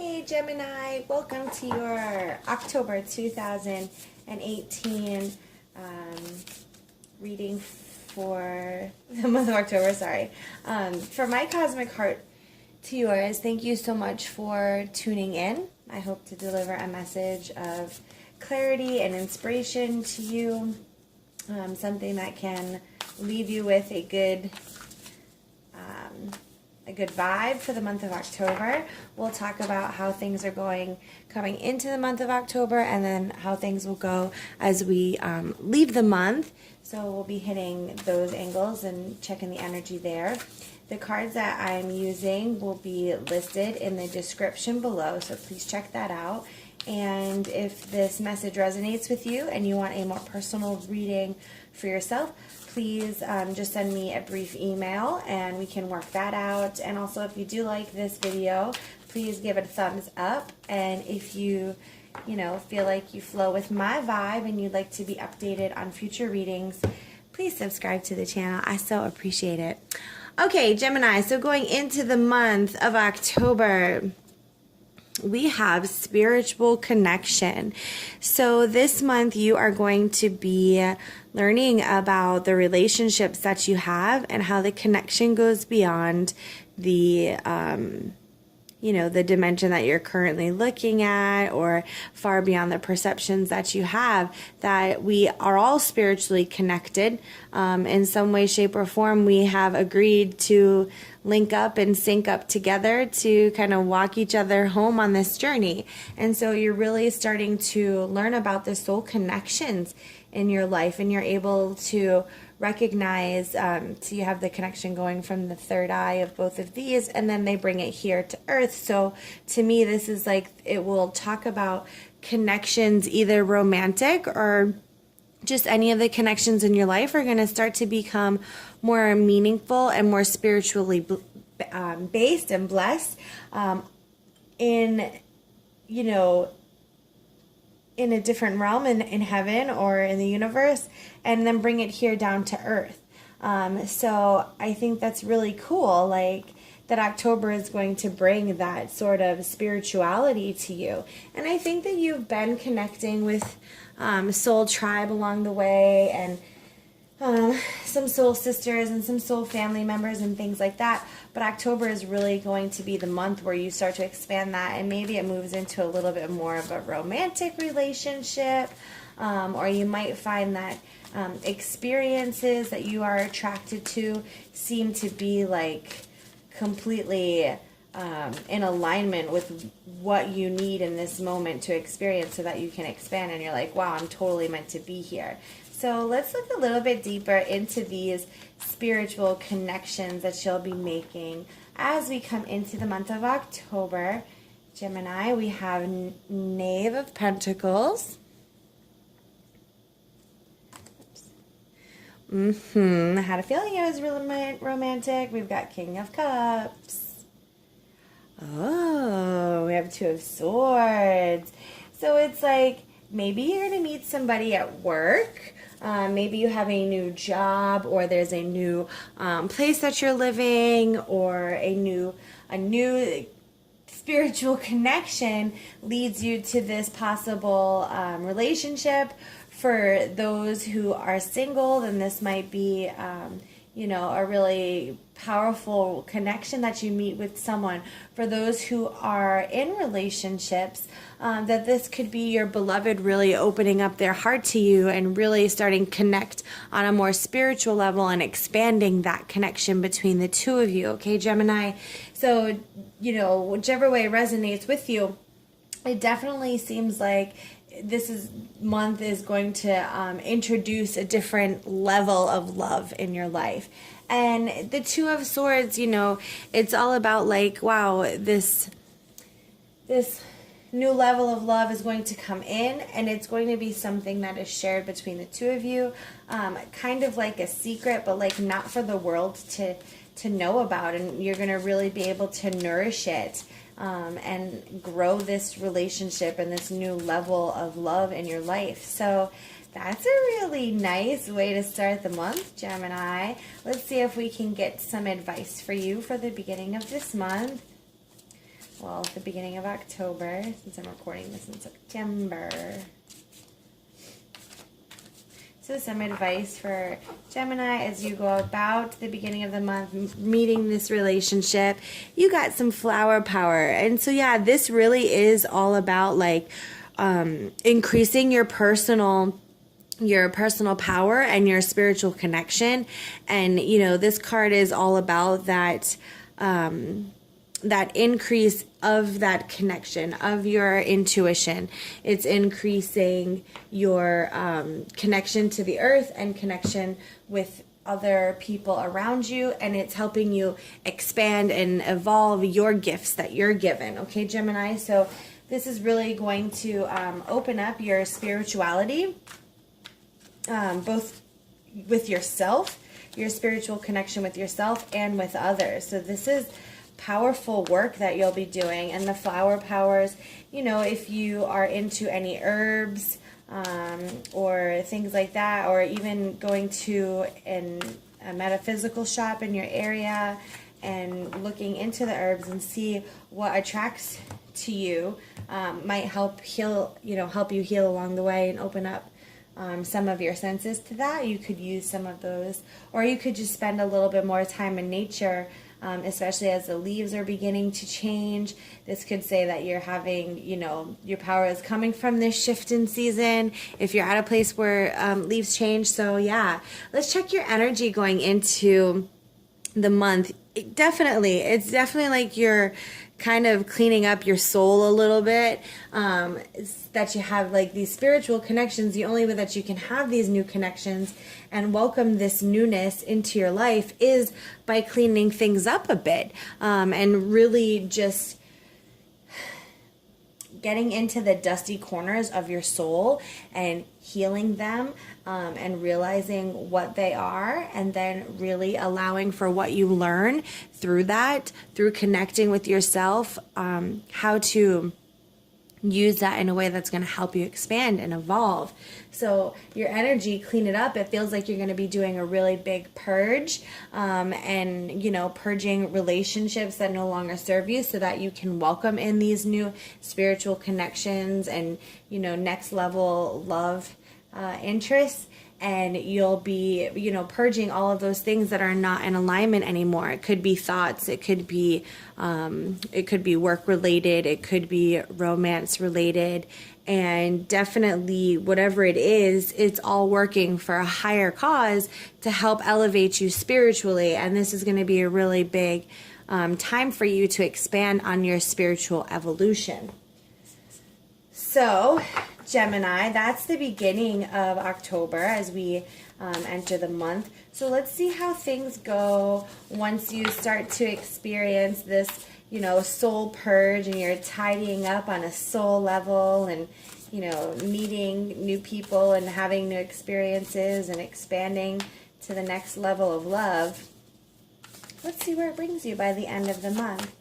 Hey Gemini, welcome to your October 2018 reading for the month of October, sorry. For my cosmic heart to yours, thank you so much for tuning in. I hope to deliver a message of clarity and inspiration to you, something that can leave you with a good vibe for the month of October. We'll talk about how things are going coming into the month of October, and then how things will go as we leave the month. So we'll be hitting those angles and checking the energy there. The cards that I'm using will be listed in the description below, so please check that out. And if this message resonates with you and you want a more personal reading for yourself, please just send me a brief email and we can work that out. And also, if you do like this video, please give it a thumbs up. And if you feel like you flow with my vibe and you'd like to be updated on future readings, please subscribe to the channel. I so appreciate it. Okay, Gemini, so going into the month of October, we have spiritual connection. So this month you are going to be learning about the relationships that you have and how the connection goes beyond the the dimension that you're currently looking at, or far beyond the perceptions that you have, that we are all spiritually connected in some way, shape, or form. We have agreed to link up and sync up together to kind of walk each other home on this journey. And so you're really starting to learn about the soul connections in your life, and you're able to recognize, so you have the connection going from the third eye of both of these, and then they bring it here to earth. So to me, this is like, it will talk about connections, either romantic or just any of the connections in your life are going to start to become more meaningful and more spiritually based and blessed in in a different realm in heaven or in the universe, and then bring it here down to earth. So I think that's really cool, like that October is going to bring that sort of spirituality to you. And I think that you've been connecting with soul tribe along the way, and some soul sisters and some soul family members and things like that. But October is really going to be the month where you start to expand that, and maybe it moves into a little bit more of a romantic relationship, or you might find that experiences that you are attracted to seem to be like completely in alignment with what you need in this moment to experience, so that you can expand and you're like, wow, I'm totally meant to be here. So let's look a little bit deeper into these spiritual connections that you'll be making as we come into the month of October. Gemini, we have Knave of Pentacles. I had a feeling it was really romantic. We've got King of Cups. Oh, we have Two of Swords. So it's like, maybe you're going to meet somebody at work. Maybe you have a new job, or there's a new place that you're living, or a new spiritual connection leads you to this possible relationship. For those who are single, then this might be a really powerful connection that you meet with someone. For those who are in relationships, that this could be your beloved really opening up their heart to you and really starting to connect on a more spiritual level and expanding that connection between the two of you. Okay, Gemini? So, whichever way resonates with you, it definitely seems like month is going to introduce a different level of love in your life. And the Two of Swords, it's all about like, wow, this new level of love is going to come in, and it's going to be something that is shared between the two of you, kind of like a secret, but like not for the world to know about. And you're going to really be able to nourish it and grow this relationship and this new level of love in your life. So that's a really nice way to start the month, Gemini. Let's see if we can get some advice for you for the beginning of this month. well, the beginning of October, since I'm recording this in September. So some advice for Gemini as you go about the beginning of the month, meeting this relationship. You got some flower power. And so, yeah, this really is all about like increasing your personal power and your spiritual connection. And, you know, this card is all about that, that increase of that connection, of your intuition. It's increasing your connection to the earth and connection with other people around you, and it's helping you expand and evolve your gifts that you're given. Okay, Gemini? So this is really going to open up your spirituality, both with yourself, your spiritual connection with yourself and with others. So this is powerful work that you'll be doing. And the flower powers, you know, if you are into any herbs or things like that, or even going to a metaphysical shop in your area and looking into the herbs and see what attracts to you, might help you heal along the way and open up some of your senses to that. You could use some of those, or you could just spend a little bit more time in nature, especially as the leaves are beginning to change. This could say that you're having, you know, your power is coming from this shift in season if you're at a place where leaves change. So yeah, let's check your energy going into the month. It's definitely like you're kind of cleaning up your soul a little bit, that you have like these spiritual connections. The only way that you can have these new connections and welcome this newness into your life is by cleaning things up a bit, and really just getting into the dusty corners of your soul and healing them, and realizing what they are, and then really allowing for what you learn through that, through connecting with yourself, how to use that in a way that's going to help you expand and evolve. So your energy, clean it up. It feels like you're going to be doing a really big purge, and, you know, purging relationships that no longer serve you so that you can welcome in these new spiritual connections and, you know, next level love interests. And you'll be, you know, purging all of those things that are not in alignment anymore. It could be thoughts, it could be work related, it could be romance related, and definitely whatever it is, it's all working for a higher cause to help elevate you spiritually. And this is going to be a really big time for you to expand on your spiritual evolution. So, Gemini, that's the beginning of October as we enter the month. So let's see how things go once you start to experience this, you know, soul purge, and you're tidying up on a soul level, and, you know, meeting new people and having new experiences and expanding to the next level of love. Let's see where it brings you by the end of the month.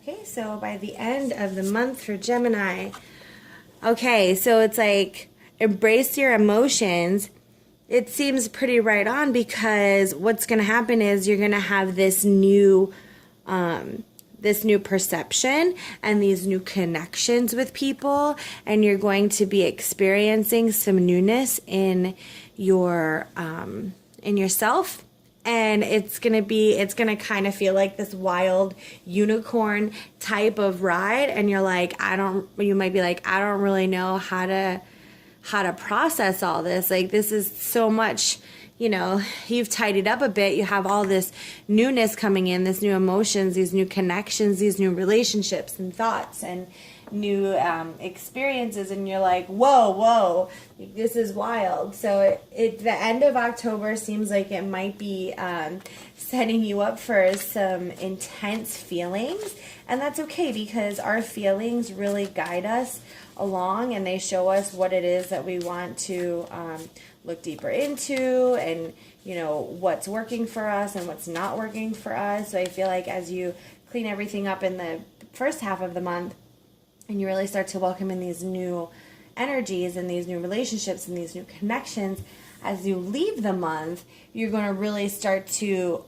Okay, so by the end of the month for Gemini, okay, so it's like embrace your emotions. It seems pretty right on, because what's going to happen is you're going to have this new perception and these new connections with people, and you're going to be experiencing some newness in your in yourself. And it's going to kind of feel like this wild unicorn type of ride. And you're like, you might be like, I don't really know how to process all this. Like, this is so much, you know, you've tidied up a bit. You have all this newness coming in, this new emotions, these new connections, these new relationships and thoughts and new experiences, and you're like, whoa, this is wild. So the end of October seems like it might be setting you up for some intense feelings, and that's okay, because our feelings really guide us along, and they show us what it is that we want to look deeper into, and, you know, what's working for us and what's not working for us. So I feel like as you clean everything up in the first half of the month, and you really start to welcome in these new energies and these new relationships and these new connections, as you leave the month, you're going to really start to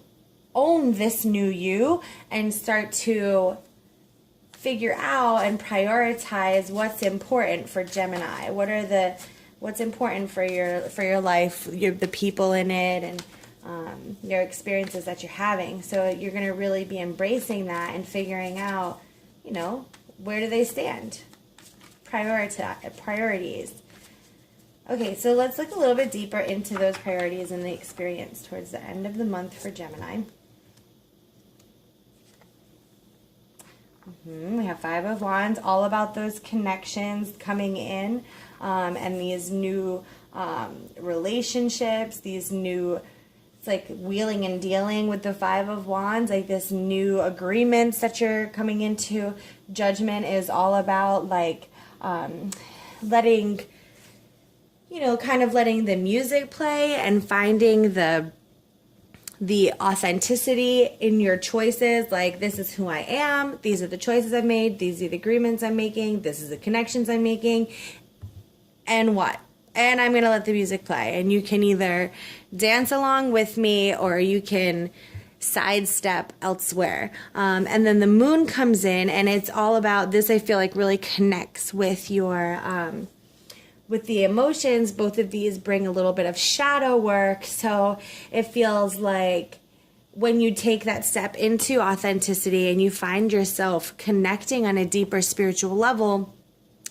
own this new you and start to figure out and prioritize what's important for Gemini. What's important for your life, the people in it, and your experiences that you're having. So you're going to really be embracing that and figuring out, where do they stand? Priorities. Okay, so let's look a little bit deeper into those priorities and the experience towards the end of the month for Gemini. We have Five of Wands, all about those connections coming in, and these new relationships, these new, it's like wheeling and dealing with the Five of Wands, like this new agreements that you're coming into. Judgment is all about like letting, kind of letting the music play and finding the authenticity in your choices. Like, this is who I am, these are the choices I've made, these are the agreements I'm making, this is the connections I'm making, and what? And I'm gonna let the music play, and you can either dance along with me or you can sidestep elsewhere. And then the moon comes in, and it's all about this. I feel like really connects with your with the emotions. Both of these bring a little bit of shadow work, so it feels like when you take that step into authenticity and you find yourself connecting on a deeper spiritual level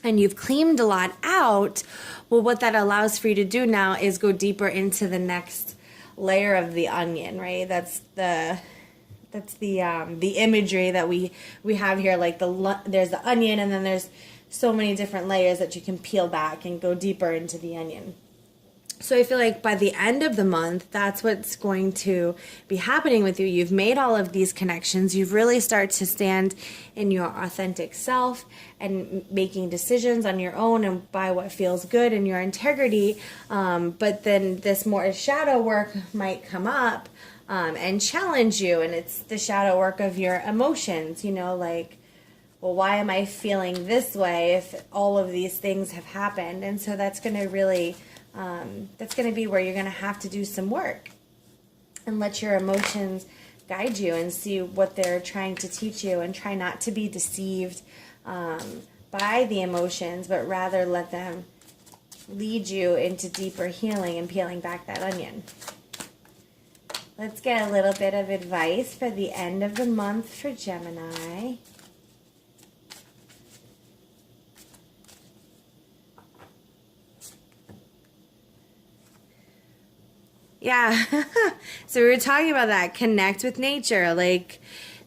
and you've cleaned a lot out, well, what that allows for you to do now is go deeper into the next layer of the onion, right? That's the imagery that we have here. Like there's the onion, and then there's so many different layers that you can peel back and go deeper into the onion. So I feel like by the end of the month, that's what's going to be happening with you. You've made all of these connections. You've really started to stand in your authentic self and making decisions on your own and by what feels good and your integrity. But then this more shadow work might come up and challenge you. And it's the shadow work of your emotions, like, well, why am I feeling this way if all of these things have happened? And so that's going to really, that's going to be where you're going to have to do some work and let your emotions guide you and see what they're trying to teach you, and try not to be deceived by the emotions, but rather let them lead you into deeper healing and peeling back that onion. Let's get a little bit of advice for the end of the month for Gemini. Yeah, so we were talking about that, connect with nature. Like,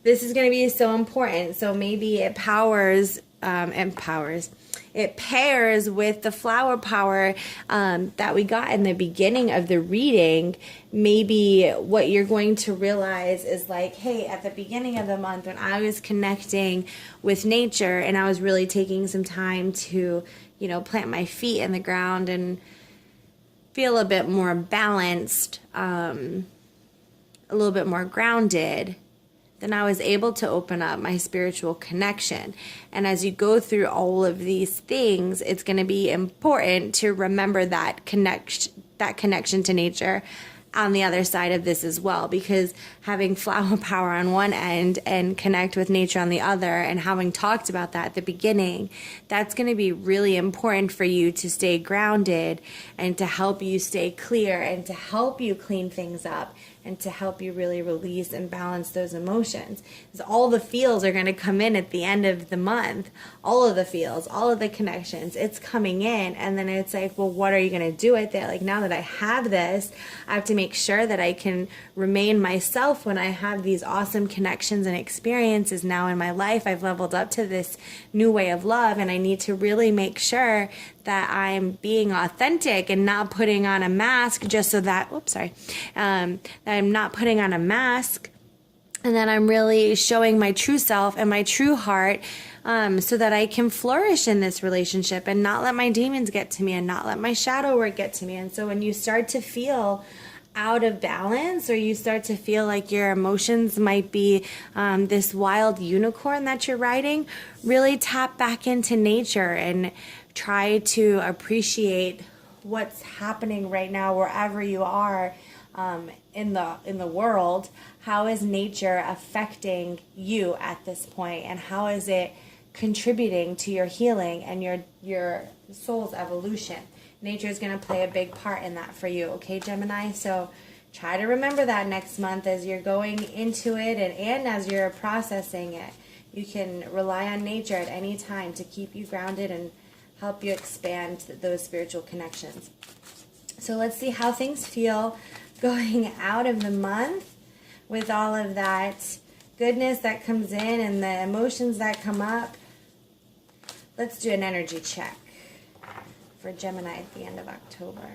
this is going to be so important. So maybe it it pairs with the flower power that we got in the beginning of the reading. Maybe what you're going to realize is like, hey, at the beginning of the month when I was connecting with nature and I was really taking some time to, plant my feet in the ground and feel a bit more balanced, a little bit more grounded, then I was able to open up my spiritual connection. And as you go through all of these things, it's going to be important to remember that connection to nature on the other side of this as well, because having flower power on one end and connect with nature on the other, and having talked about that at the beginning, that's going to be really important for you to stay grounded and to help you stay clear and to help you clean things up and to help you really release and balance those emotions. Because all the feels are going to come in at the end of the month. All of the feels, all of the connections, it's coming in. And then it's like, well, what are you going to do with it? Like, now that I have this, I have to make sure that I can remain myself when I have these awesome connections and experiences now in my life. I've leveled up to this new way of love, and I need to really make sure that I'm being authentic and not putting on a mask just so that, that I'm not putting on a mask, and that I'm really showing my true self and my true heart, so that I can flourish in this relationship and not let my demons get to me and not let my shadow work get to me. And so when you start to feel out of balance, or you start to feel like your emotions might be this wild unicorn that you're riding, really tap back into nature and try to appreciate what's happening right now wherever you are in the world. How is nature affecting you at this point, and how is it contributing to your healing and your soul's evolution? Nature is going to play a big part in that for you, okay, Gemini? So try to remember that next month as you're going into it and as you're processing it. You can rely on nature at any time to keep you grounded and help you expand those spiritual connections. So let's see how things feel going out of the month with all of that goodness that comes in and the emotions that come up. Let's do an energy check for Gemini at the end of October.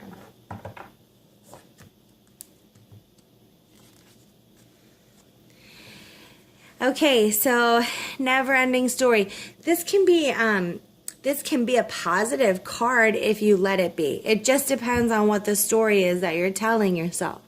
Okay, so never-ending story. This can be a positive card if you let it be. It just depends on what the story is that you're telling yourself.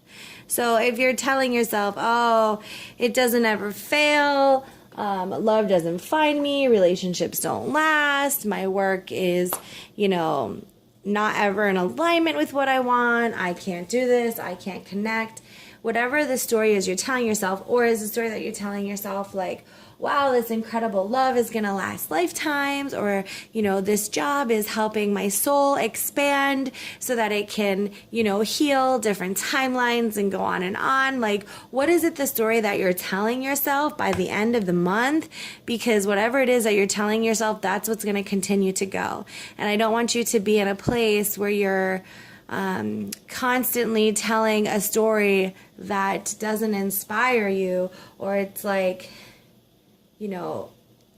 So if you're telling yourself, oh, it doesn't ever fail, love doesn't find me, relationships don't last, my work is, not ever in alignment with what I want, I can't do this, I can't connect. Whatever the story is you're telling yourself, or is the story that you're telling yourself like, wow, this incredible love is going to last lifetimes, or, this job is helping my soul expand so that it can, heal different timelines and go on and on. Like, what is it, the story that you're telling yourself by the end of the month? Because whatever it is that you're telling yourself, that's what's going to continue to go. And I don't want you to be in a place where you're constantly telling a story that doesn't inspire you, or it's like,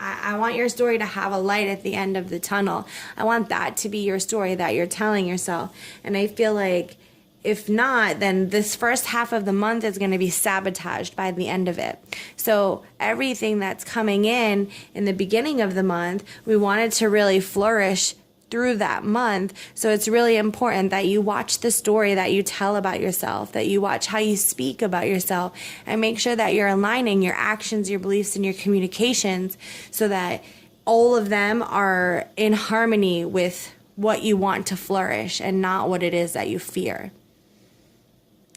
I want your story to have a light at the end of the tunnel. I want that to be your story that you're telling yourself. And I feel like if not, then this first half of the month is going to be sabotaged by the end of it. So everything that's coming in the beginning of the month, we want it to really flourish through that month. So it's really important that you watch the story that you tell about yourself, that you watch how you speak about yourself, and make sure that you're aligning your actions, your beliefs, and your communications so that all of them are in harmony with what you want to flourish and not what it is that you fear.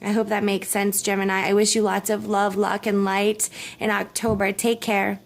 I hope that makes sense, Gemini. I wish you lots of love, luck, and light in October. Take care.